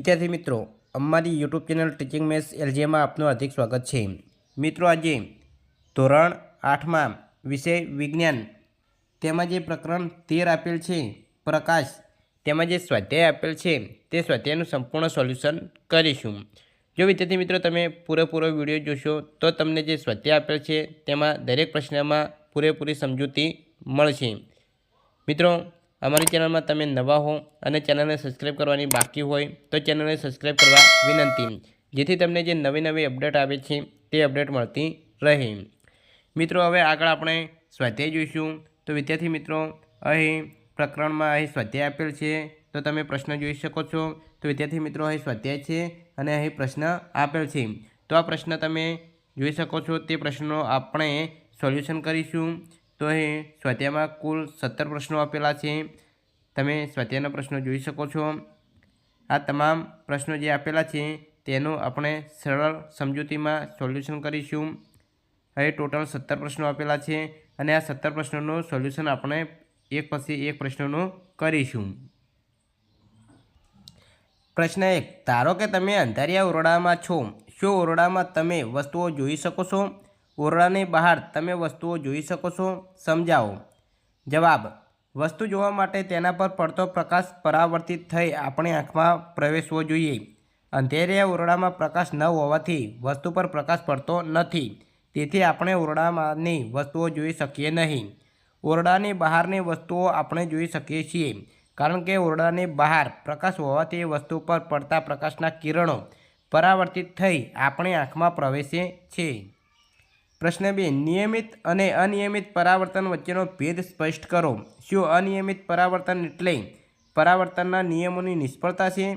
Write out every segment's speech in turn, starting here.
વિદ્યાર્થી મિત્રો, અમારી યુટ્યુબ ચેનલ ટીચિંગ મેથ્સ એલજીમાં આપનું હાર્દિક સ્વાગત છે। મિત્રો, આજે ધોરણ 8માં વિષય વિજ્ઞાન તેમાં જે પ્રકરણ 13 આપેલ છે પ્રકાશ, તેમાં જે સ્વાધ્યાય આપેલ છે તે સ્વાધ્યાયનું સંપૂર્ણ સોલ્યુશન કરીશું। જો વિદ્યાર્થી મિત્રો તમે પૂરેપૂરો વિડીયો જોશો તો તમને જે સ્વાધ્યાય આપેલ છે તેમાં દરેક પ્રશ્નમાં પૂરેપૂરી સમજૂતી મળશે। મિત્રો, અમારી ચેનલમાં તમે નવા હો અને ચેનલને સબસ્ક્રાઈબ કરવાની બાકી હોય તો ચેનલને સબસ્ક્રાઈબ કરવા વિનંતી, જેથી તમને જે નવી અપડેટ આવે છે તે અપડેટ મળતી રહે। મિત્રો, હવે આગળ આપણે સ્વાધ્યાય જોઈશું। તો વિદ્યાર્થી મિત્રો, અહીં પ્રકરણમાં અહીં સ્વાધ્યાય આપેલ છે તો તમે પ્રશ્ન જોઈ શકો છો। તો વિદ્યાર્થી મિત્રો, અહીં સ્વાધ્યાય છે અને અહીં પ્રશ્ન આપેલ છે, તો આ પ્રશ્ન તમે જોઈ શકો છો। તે પ્રશ્નો આપણે સોલ્યુશન કરીશું। તો અહીં સ્વાધ્યાયમાં કુલ 17 પ્રશ્નો આપેલા છે, તમે સ્વાધ્યાયના પ્રશ્નો જોઈ શકો છો। આ તમામ પ્રશ્નો જે આપેલા છે તેનું આપણે સરળ સમજૂતીમાં સોલ્યુશન કરીશું। અહીં ટોટલ 17 પ્રશ્નો આપેલા છે અને આ 17 પ્રશ્નોનું સોલ્યુશન આપણે એક પછી એક પ્રશ્નોનું કરીશું। પ્રશ્ન 1, ધારો કે તમે અંધારિયા ઓરડામાં છો, શું ઓરડામાં તમે વસ્તુઓ જોઈ શકો છો? ઓરડાની બહાર તમે વસ્તુઓ જોઈ શકો છો? સમજાવો। જવાબ: વસ્તુ જોવા માટે તેના પર પડતો પ્રકાશ પરાવર્તિત થઈ આપણી આંખમાં પ્રવેશવો જોઈએ। અંધેરિયા ઓરડામાં પ્રકાશ ન હોવાથી વસ્તુ પર પ્રકાશ પડતો નથી, તેથી આપણે ઓરડામાંની વસ્તુઓ જોઈ શકીએ નહીં। ઓરડાની બહારની વસ્તુઓ આપણે જોઈ શકીએ છીએ, કારણ કે ઓરડાની બહાર પ્રકાશ હોવાથી વસ્તુ પર પડતા પ્રકાશના કિરણો પરાવર્તિત થઈ આપણી આંખમાં પ્રવેશે છે। પ્રશ્ન 2, નિયમિત અને અનિયમિત પરાવર્તન વચ્ચેનો ભેદ સ્પષ્ટ કરો। શું અનિયમિત પરાવર્તન એટલે પરાવર્તનના નિયમોની નિષ્ફળતા છે?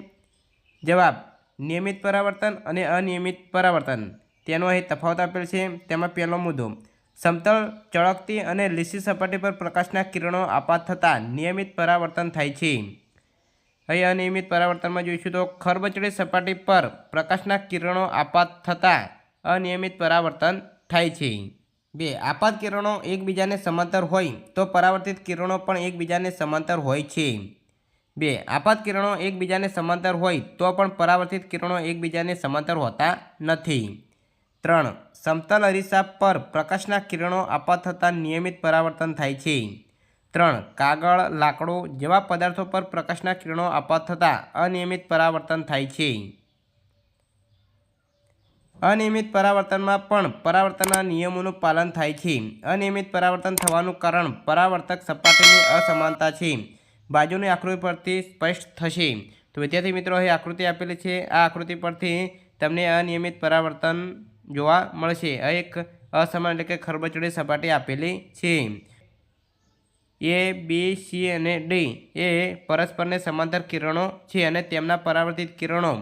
જવાબ: નિયમિત પરાવર્તન અને અનિયમિત પરાવર્તન તેનો અહીં તફાવત આપેલ છે। તેમાં પહેલો મુદ્દો, સમતલ, ચળકતી અને લીસી સપાટી પર પ્રકાશના કિરણો આપાત થતાં નિયમિત પરાવર્તન થાય છે। અહીં અનિયમિત પરાવર્તનમાં જોઈશું તો ખરબચડી સપાટી પર પ્રકાશના કિરણો આપાત થતાં અનિયમિત પરાવર્તન થાય છે। 2, આપાત કિરણો એકબીજાને સમાંતર હોય તો પરાવર્તિત કિરણો પણ એકબીજાને સમાંતર હોય છે। 2, આપાત કિરણો એકબીજાને સમાંતર હોય તો પણ પરાવર્તિત કિરણો એકબીજાને સમાંતર હોતા નથી। 3, સમતલ અરીસા પર પ્રકાશના કિરણો આપાત થતાં નિયમિત પરાવર્તન થાય છે। 3, કાગળ, લાકડું જેવા પદાર્થો પર પ્રકાશના કિરણો આપાત થતાં અનિયમિત પરાવર્તન થાય છે। અનિયમિત પરાવર્તનમાં પણ પરાવર્તનના નિયમોનું પાલન થાય છે। અનિયમિત પરાવર્તન થવાનું કારણ પરાવર્તક સપાટીની અસમાનતા છે। બાજુની આકૃતિ પરથી સ્પષ્ટ થશે। તો વિદ્યાર્થી મિત્રો, અહીં આકૃતિ આપેલી છે, આ આકૃતિ પરથી તમને અનિયમિત પરાવર્તન જોવા મળશે। અહીં એક અસમાન એટલે કે ખરબચડી સપાટી આપેલી છે। A, B, C અને D એ પરસ્પરને સમાંતર કિરણો છે અને તેમના પરાવર્તિત કિરણો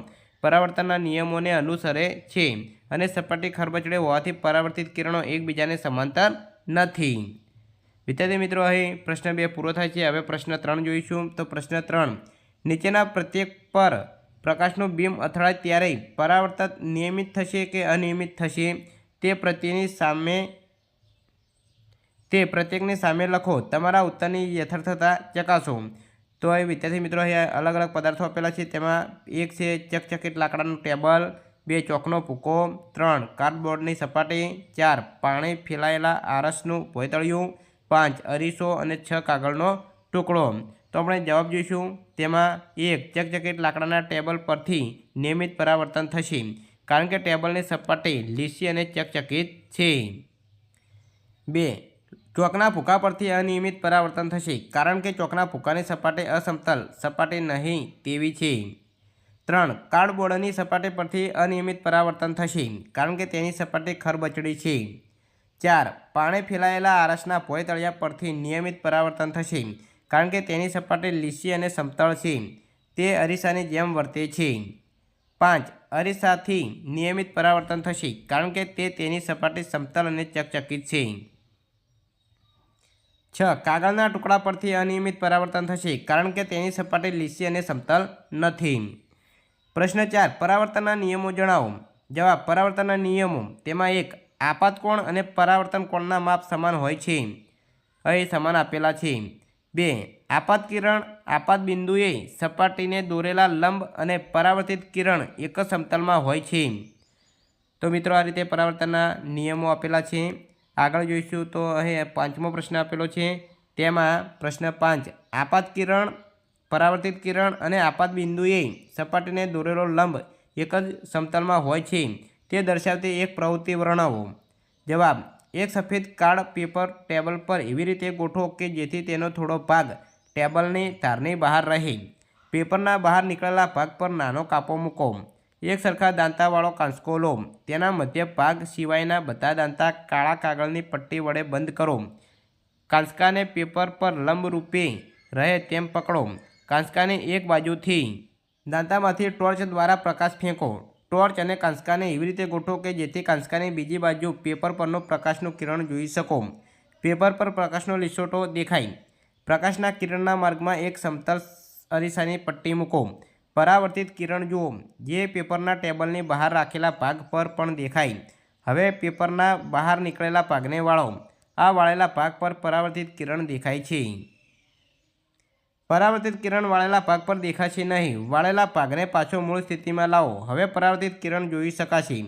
પરાવર્તનના નિયમોને અનુસરે છે અને સપાટી ખરબચડી હોવાથી પરાવર્તિત કિરણો એકબીજાને સમાંતર નથી। વિદ્યાર્થી મિત્રો, અહીં પ્રશ્ન 2 પૂરો થાય છે। હવે પ્રશ્ન 3 જોઈશું। તો પ્રશ્ન 3, નીચેના પ્રત્યેક પર પ્રકાશનું બીમ અથડાય ત્યારે પરાવર્તન નિયમિત થશે કે અનિયમિત થશે તે પ્રત્યેકની સામે લખો। તમારા ઉત્તરની યથાર્થતા ચકાસો। તો અહીં વિદ્યાર્થી મિત્રો, અહીં અલગ અલગ પદાર્થો આપેલા છે, તેમાં 1 છે ચકચકિત લાકડાનું ટેબલ, 2 ચોકનો ભૂકો, 3 કાર્ડબોર્ડની સપાટી, 4 પાણી ફેલાયેલા આરસનું ભોંયતળિયું, 5 અરીસો અને 6 કાગળનો ટુકડો। તો આપણે જવાબ જોઈશું। તેમાં 1 ચકચકિત લાકડાના ટેબલ પરથી નિયમિત પરાવર્તન થશે, કારણ કે ટેબલની સપાટી લીસી અને ચકચકિત છે। 2, ચોકના ભૂકા પરથી અનિયમિત પરાવર્તન થશે, કારણ કે ચોકના ભૂકાની સપાટી અસમતલ સપાટી નહીં તેવી છે। 3, કાર્ડબોર્ડની સપાટી પરથી અનિયમિત પરાવર્તન થશે, કારણ કે તેની સપાટી ખરબચડી છે। 4, પાણી ફેલાયેલા આરસના ભોંયતળિયા પરથી નિયમિત પરાવર્તન થશે, કારણ કે તેની સપાટી લીસી અને સમતળ છે, તે અરીસાની જેમ વર્તે છે। 5, અરીસાથી નિયમિત પરાવર્તન થશે, કારણ કે તેની સપાટી સમતલ અને ચકચકિત છે। 6, કાગળના ટુકડા પરથી અનિયમિત પરાવર્તન થશે, કારણ કે તેની સપાટી લીસી અને સમતલ નથી। પ્રશ્ન 4, પરાવર્તનના નિયમો જણાવો। જવાબ: પરાવર્તનના નિયમો, તેમાં 1, આપાત કોણ અને પરાવર્તન કોણના માપ સમાન હોય છે, અહીં સમાન આપેલા છે। 2. આપાત કિરણ આપાત બિંદુએ સપાટીને દોરેલા લંબ અને પરાવર્તિત કિરણ એક જ સમતલમાં હોય છે। તો મિત્રો આ રીતે પરાવર્તનના નિયમો આપેલા છે। આગળ જોઈશું તો અહીં પાંચમો પ્રશ્ન આપેલો છે, તેમાં પ્રશ્ન 5 આપાત કિરણ પરાવર્તિત કિરણ અને આપાત બિંદુએ સપાટીને દોરેલો લંબ એક જ સમતલમાં હોય છે તે દર્શાવતી એક પ્રવૃત્તિ વર્ણવો। જવાબ: એક સફેદ કાર્ડ પેપર ટેબલ પર એવી રીતે ગોઠવો કે જેથી તેનો થોડો ભાગ ટેબલની ધારની બહાર રહે। પેપરના બહાર નીકળેલા ભાગ પર નાનો કાપો મૂકો। એક સરખા દાંતાવાળો કાંસકો લો, તેના મધ્ય ભાગ સિવાયના બધા દાંતા કાળા કાગળની પટ્ટી વડે બંધ કરો। કાંસકાને પેપર પર લંબરૂપે રહે તેમ પકડો। કાંસકાની એક બાજુથી દાંતામાંથી ટોર્ચ દ્વારા પ્રકાશ ફેંકો। ટોર્ચ અને કાંસકાને એવી રીતે ગોઠવો કે જેથી કાંસકાની બીજી બાજુ પેપર પરનો પ્રકાશનું કિરણ જોઈ શકો। પેપર પર પ્રકાશનો લીસોટો દેખાય। પ્રકાશના કિરણના માર્ગમાં એક સમતલ અરીસાની પટ્ટી મૂકો। પરાવર્તિત કિરણ જુઓ, જે પેપરના ટેબલની બહાર રાખેલા ભાગ પર પણ દેખાય। હવે પેપરના બહાર નીકળેલા ભાગને વાળો। આ વાળેલા ભાગ પર પરાવર્તિત કિરણ દેખાય છે। પરાવર્તિત કિરણ વાળેલા ભાગ પર દેખાશે નહીં। વાળેલા ભાગને પાછો મૂળ સ્થિતિમાં લાવો। હવે પરાવર્તિત કિરણ જોઈ શકાશે।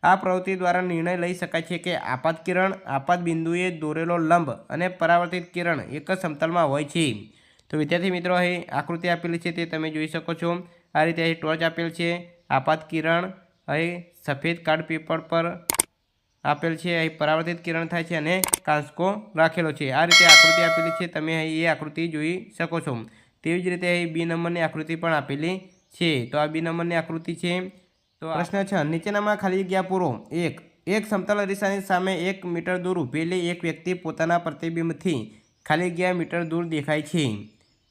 આ પ્રવૃત્તિ દ્વારા નિર્ણય લઈ શકાય છે કે આપાત કિરણ આપાત બિંદુએ દોરેલો લંબ અને પરાવર્તિત કિરણ એક જ સમતલમાં હોય છે। તો વિદ્યાર્થી મિત્રો, અહીં આકૃતિ આપેલી છે તે તમે જોઈ શકો છો। આ રીતે અહીં ટોર્ચ આપેલ છે, આપાત કિરણ અહીં સફેદ કાર્ડ પેપર પર આપેલ છે, અહીં પરાવર્તિત કિરણ થાય છે અને કાંસકો રાખેલો છે। આ રીતે આકૃતિ આપેલી છે, તમે અહીં એ આકૃતિ જોઈ શકો છો। તેવી જ રીતે અહીં બી નંબરની આકૃતિ પણ આપેલી છે। તો આ બી નંબરની આકૃતિ છે। તો પ્રશ્ન 6 નીચેનામાં ખાલી જગ્યા પૂરો। એક સમતલ અરીસાની સામે 1 મીટર દૂર ઊભેલી એક વ્યક્તિ પોતાના પ્રતિબિંબથી ખાલી જગ્યા મીટર દૂર દેખાય છે।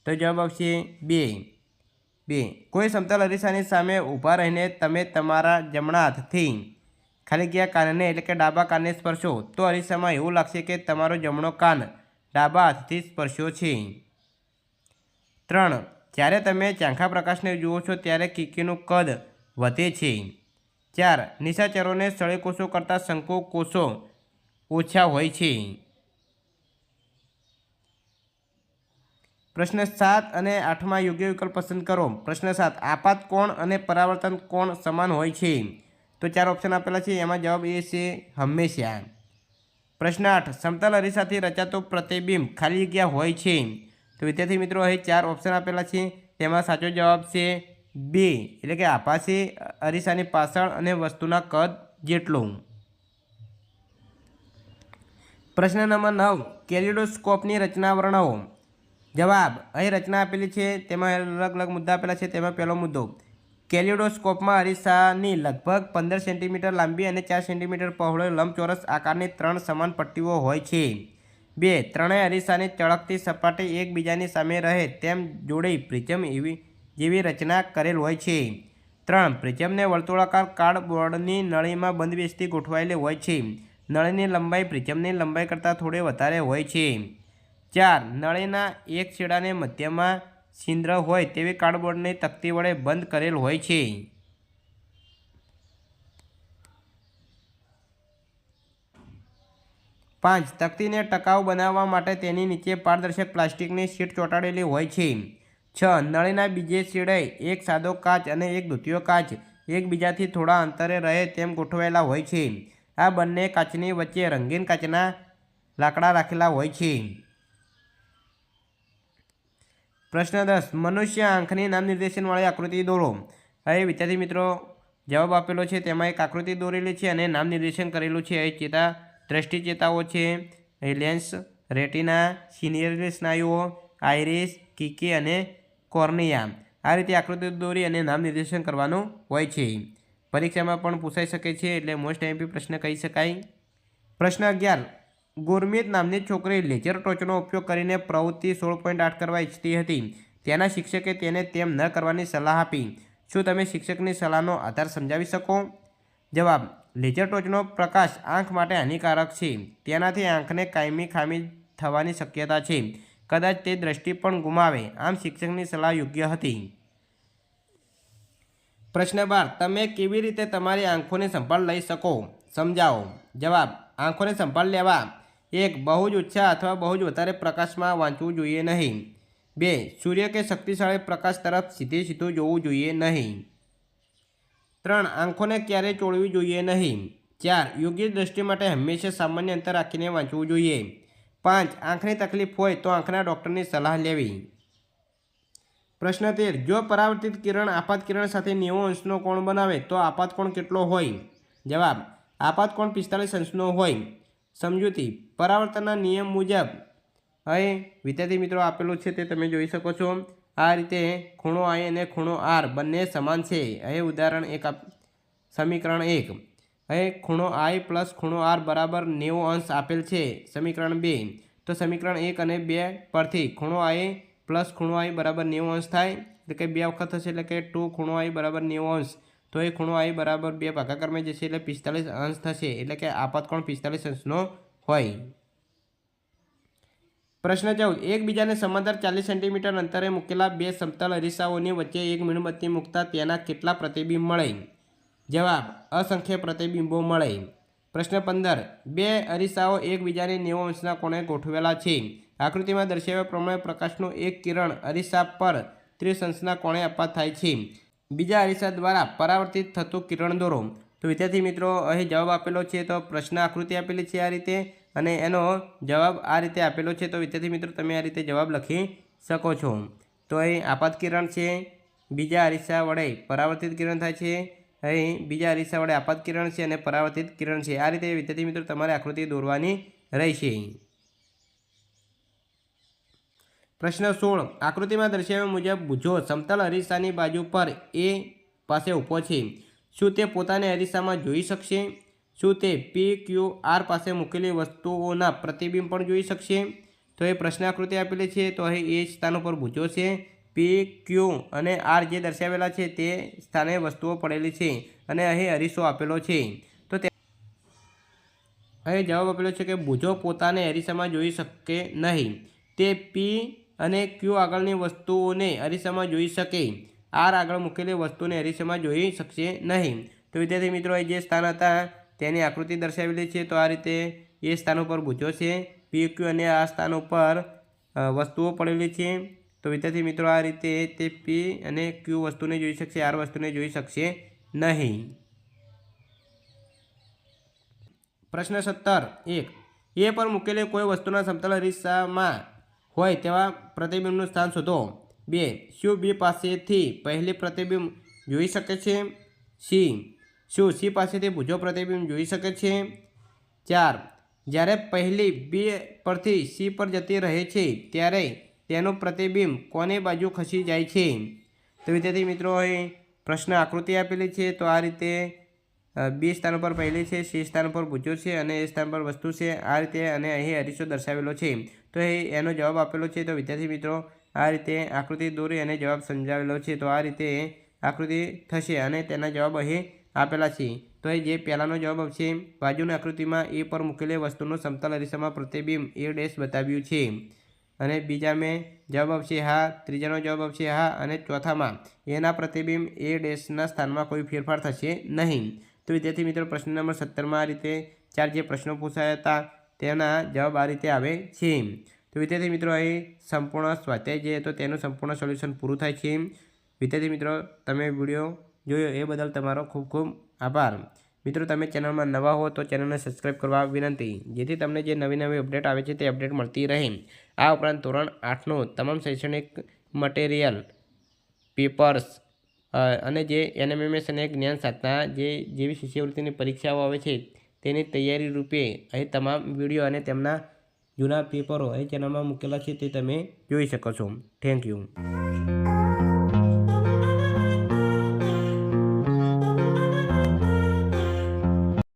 તો જવાબ આવશે 2। કોઈ સમતલ અરીસાની સામે ઊભા રહીને તમે તમારા જમણા હાથથી ખાલી જગ્યા કાનને એટલે કે ડાબા કાનને સ્પર્શો તો અરીસામાં એવું લાગશે કે તમારો જમણો કાન ડાબા હાથથી સ્પર્શ્યો છે। 3. જ્યારે તમે ઝાંખા પ્રકાશને જુઓ છો ત્યારે કીકીનું કદ વધે છે। 4. નિશાચરોને સળી કોષો કરતાં શંકુ કોષો ઓછા હોય છે। પ્રશ્ન 7 અને 8માં યોગ્ય વિકલ્પ પસંદ કરો। પ્રશ્ન 7 આપાત કોણ અને પરાવર્તન કોણ સમાન હોય છે? તો 4 ઓપ્શન આપેલા છે, એમાં જવાબ એ છે હંમેશા। પ્રશ્ન 8 સમતલ અરીસાથી રચાતો પ્રતિબિંબ ખાલી જગ્યા હોય છે? તો વિદ્યાર્થી મિત્રો, અહીં 4 ઓપ્શન આપેલા છે, તેમાં સાચો જવાબ છે 2, એટલે કે આભાસી અરીસાની પાછળ અને વસ્તુના કદ જેટલું। પ્રશ્ન નંબર 9 કેલિડોસ્કોપની રચના વર્ણવો। જવાબ: અહીં રચના આપેલી છે, તેમાં અલગ અલગ મુદ્દા આપેલા છે। તેમાં પહેલો મુદ્દો, કેલિડોસ્કોપમાં અરીસાની લગભગ 15 સેન્ટીમીટર લાંબી અને 4 સેન્ટીમીટર પહોળો લંબચોરસ આકારની 3 સમાન પટ્ટીઓ હોય છે। 2. ત્રણેય અરીસાની ચળકતી સપાટી એકબીજાની સામે રહે તેમ જોડી પ્રિઝમ જેવી રચના કરેલ હોય છે। 3. પ્રિઝમને વર્તુળાકાર કાર્ડબોર્ડની નળીમાં બંધબેસતી ગોઠવાયેલી હોય છે। નળીની લંબાઈ પ્રિઝમની લંબાઈ કરતાં થોડી વધારે હોય છે। 4. નળીના એક છેડાને મધ્યમાં છિદ્ર હોય તેવી કાર્ડબોર્ડની તકતી વડે બંધ કરેલ હોય છે। 5. તકતીને ટકાઉ બનાવવા માટે તેની નીચે પારદર્શક પ્લાસ્ટિકની શીટ ચોંટાડેલી હોય છે। 6. નળીના બીજે છેડે એક સાદો કાચ અને એક દ્વિતીય કાચ એકબીજાથી થોડા અંતરે રહે તેમ ગોઠવાયેલા હોય છે। આ બંને કાચની વચ્ચે રંગીન કાચના લાકડા રાખેલા હોય છે। પ્રશ્ન 10 મનુષ્ય આંખની નામ નિર્દેશનવાળી આકૃતિ દોરો। અહીં વિદ્યાર્થી મિત્રો જવાબ આપેલો છે, તેમાં એક આકૃતિ દોરેલી છે અને નામ નિર્દેશન કરેલું છે। અહીં દ્રષ્ટિ ચેતાઓ છે, લેન્સ, રેટિના, સિલિયરી સ્નાયુઓ, આઇરિસ, કીકી અને કોર્નિયા। આ રીતે આકૃતિ દોરી અને નામ નિર્દેશન કરવાનું હોય છે। પરીક્ષામાં પણ પૂછાઈ શકે છે, એટલે મોસ્ટ એમપી પ્રશ્ન કહી શકાય। પ્રશ્ન 11 ગુરમીત નામની છોકરી લેઝર ટોર્ચનો ઉપયોગ કરીને પ્રવૃત્તિ 16.8 કરવા ઈચ્છતી હતી। તેના શિક્ષકે તેને તેમ ન કરવાની સલાહ આપી। શું તમે શિક્ષકની સલાહનો આધાર સમજાવી શકો? જવાબ: લેઝર ટોર્ચનો પ્રકાશ આંખ માટે હાનિકારક છે। તેનાથી આંખને કાયમી ખામી થવાની શક્યતા છે। કદાચ તે દ્રષ્ટિ પણ ગુમાવે। આમ શિક્ષકની સલાહ યોગ્ય હતી। પ્રશ્ન 12 તમે કેવી રીતે તમારી આંખોની સંભાળ લઈ શકો? સમજાવો। જવાબ: આંખોની સંભાળ લેવા 1. બહુ જ ઓછા અથવા બહુ જ વધારે પ્રકાશમાં વાંચવું જોઈએ નહીં. 2. સૂર્ય કે શક્તિશાળી પ્રકાશ તરફ સીધું જોવું જોઈએ નહીં. 3. આંખોને ક્યારેય ચોળવી જોઈએ નહીં. 4. યોગ્ય દ્રષ્ટિ માટે હંમેશા સામાન્ય અંતર રાખીને વાંચવું જોઈએ. 5. આંખની તકલીફ હોય તો આંખના ડૉક્ટરની સલાહ લેવી. પ્રશ્ન 13. જો પરાવર્તિત કિરણ આપાત કિરણ સાથે 90 અંશનો કોણ બનાવે તો આપાત કોણ કેટલો હોય? જવાબ: આપાત કોણ 45 અંશનો હોય. સમજૂતી: પરાવર્તનના નિયમ મુજબ અહીં વિદ્યાર્થી મિત્રો આપેલું છે તે તમે જોઈ શકો છો. આ રીતે ખૂણો I અને ખૂણો R બંને સમાન છે. અહીં ઉદાહરણ 1 સમીકરણ 1. અહીં ખૂણો I પ્લસ ખૂણો R બરાબર 90 અંશ આપેલ છે. સમીકરણ 2. તો સમીકરણ 1 અને 2 પરથી ખૂણો I પ્લસ ખૂણો I બરાબર 90 અંશ થાય, એટલે કે 2 વખત થશે, એટલે કે 2 ખૂણો I બરાબર 90 અંશ. તો એ ખૂણો I બરાબર 2 ભાગાકારમાં જશે એટલે 45 અંશ થશે, એટલે કે આપાત કોણ 45 અંશનો હોય. પ્રશ્ન 14. એકબીજાને સમાંતર 40 સેન્ટીમીટર અંતરે મૂકેલા બે સમતલ અરીસાઓની વચ્ચે એક મીણબત્તી મૂકતા તેના કેટલા પ્રતિબિંબ મળે? જવાબ: અસંખ્ય પ્રતિબિંબો મળે. પ્રશ્ન 15. બે અરીસાઓ એકબીજાને 90 અંશના કોણે ગોઠવેલા છે. આકૃતિમાં દર્શાવ્યા પ્રમાણે પ્રકાશનું એક કિરણ અરીસા પર 30 અંશના કોણે આપાત થાય છે. બીજા અરીસા દ્વારા પરાવર્તિત થતું કિરણ દોરો. તો વિદ્યાર્થી મિત્રો અહીં જવાબ આપેલો છે. તો પ્રશ્ન આકૃતિ આપેલી છે આ રીતે, અને એનો જવાબ આ રીતે આપેલો છે. તો વિદ્યાર્થી મિત્રો તમે આ રીતે જવાબ લખી શકો છો. તો અહીં આપાત કિરણ છે, બીજા અરીસા વડે પરાવર્તિત કિરણ થાય છે. અહીં બીજા અરીસા વડે આપાત કિરણ છે અને પરાવર્તિત કિરણ છે. આ રીતે વિદ્યાર્થી મિત્રો તમારે આકૃતિ દોરવાની રહેશે. પ્રશ્ન 16. આકૃતિમાં દર્શાવ્યા મુજબ ભુજો સમતલ અરીસાની બાજુ પર A પાસે ઊભો છે. શું તે પોતાને અરીસામાં જોઈ શકશે? શું તે P, Q, R પાસે મૂકેલી વસ્તુઓના પ્રતિબિંબ પણ જોઈ શકશે? તો એ પ્રશ્ન આકૃતિ આપેલી છે. તો અહીં એ સ્થાન ઉપર ભુજો છે, P, Q અને R જે દર્શાવેલા છે તે સ્થાને વસ્તુઓ પડેલી છે, અને અહીં અરીસો આપેલો છે. તો અહીં જવાબ આપેલો છે કે ભુજો પોતાને અરીસામાં જોઈ શકે નહીં. તે P અને Q આગળની વસ્તુઓને અરીસામાં જોઈ શકે, R આગળ મૂકેલી વસ્તુને અરીસામાં જોઈ શકશે નહીં. તો વિદ્યાર્થી મિત્રો અહીં જે સ્થાન હતા તેની આકૃતિ દર્શાવેલી છે. તો આ રીતે એ સ્થાન ઉપર ભુજો છે, P, Q અને આ સ્થાન ઉપર વસ્તુઓ પડેલી છે. તો વિદ્યાર્થી મિત્રો આ રીતે તે P અને Q વસ્તુને જોઈ શકશે, R વસ્તુને જોઈ શકશે નહીં. પ્રશ્ન 17. 1. A પર મૂકેલી કોઈ વસ્તુના સમતલ અરીસામાં હોય તેવા પ્રતિબિંબનું સ્થાન શોધો. 2. શું B પાસેથી પહેલી પ્રતિબિંબ જોઈ શકે છે? શું C પાસેથી ભુજો પ્રતિબિંબ જોઈ શકે છે? 4. જ્યારે પહેલી B પરથી C પર જતી રહે છે ત્યારે તેનું પ્રતિબિંબ કોની બાજુ ખસી જાય છે? તો વિદ્યાર્થી મિત્રો અહીં પ્રશ્ન આકૃતિ આપેલી છે. તો આ રીતે B સ્થાન પર પહેલી છે, C સ્થાન પર ભુજો છે અને A સ્થાન પર વસ્તુ છે. આ રીતે અને અહીં અરીસો દર્શાવેલો છે. તો એનો જવાબ આપેલો છે. તો વિદ્યાર્થી મિત્રો આ રીતે આકૃતિ દોરી અને જવાબ સમજાવેલો છે. તો આ રીતે આકૃતિ થશે અને તેના જવાબ અહીં આપેલા છે. તો એ જે પહેલાંનો જવાબ આવશે, બાજુની આકૃતિમાં A પર મૂકેલી વસ્તુનું સમતલ અરીસામાં પ્રતિબિંબ A' બતાવ્યું છે, અને બીજામાં જવાબ આવશે હા, ત્રીજાનો જવાબ આવશે હા, અને ચોથામાં એના પ્રતિબિંબ A' સ્થાનમાં કોઈ ફેરફાર થશે નહીં. તો વિદ્યાર્થી મિત્રો પ્રશ્ન નંબર 17માં આ રીતે 4 જે પ્રશ્નો પૂછાયા હતા તેના જવાબ આ રીતે આવે છે. તો વિદ્યાર્થી મિત્રો અહીં સંપૂર્ણ સ્વાધ્યાય જે હતો તેનું સંપૂર્ણ સોલ્યુશન પૂરું થાય છે. વિદ્યાર્થી મિત્રો તમે વિડીયો જોયો એ બદલ તમારો ખૂબ ખૂબ આભાર. મિત્રો તમે ચેનલમાં નવા હો તો ચેનલને સબસ્ક્રાઈબ કરવા વિનંતી, જેથી તમને જે નવી નવી અપડેટ આવે છે તે અપડેટ મળતી રહે. આ ઉપરાંત ધોરણ 8નું તમામ શૈક્ષણિક મટીરિયલ, પેપર્સ અને જે NMMS અને જ્ઞાન સાધના જેવી શિષ્યવૃત્તિની પરીક્ષાઓ આવે છે તેની તૈયારી રૂપે અહીં તમામ વિડીયો અને તેમના જૂના પેપરો અહીં ચેનલમાં મૂકેલા છે તે તમે જોઈ શકો છો. Thank you.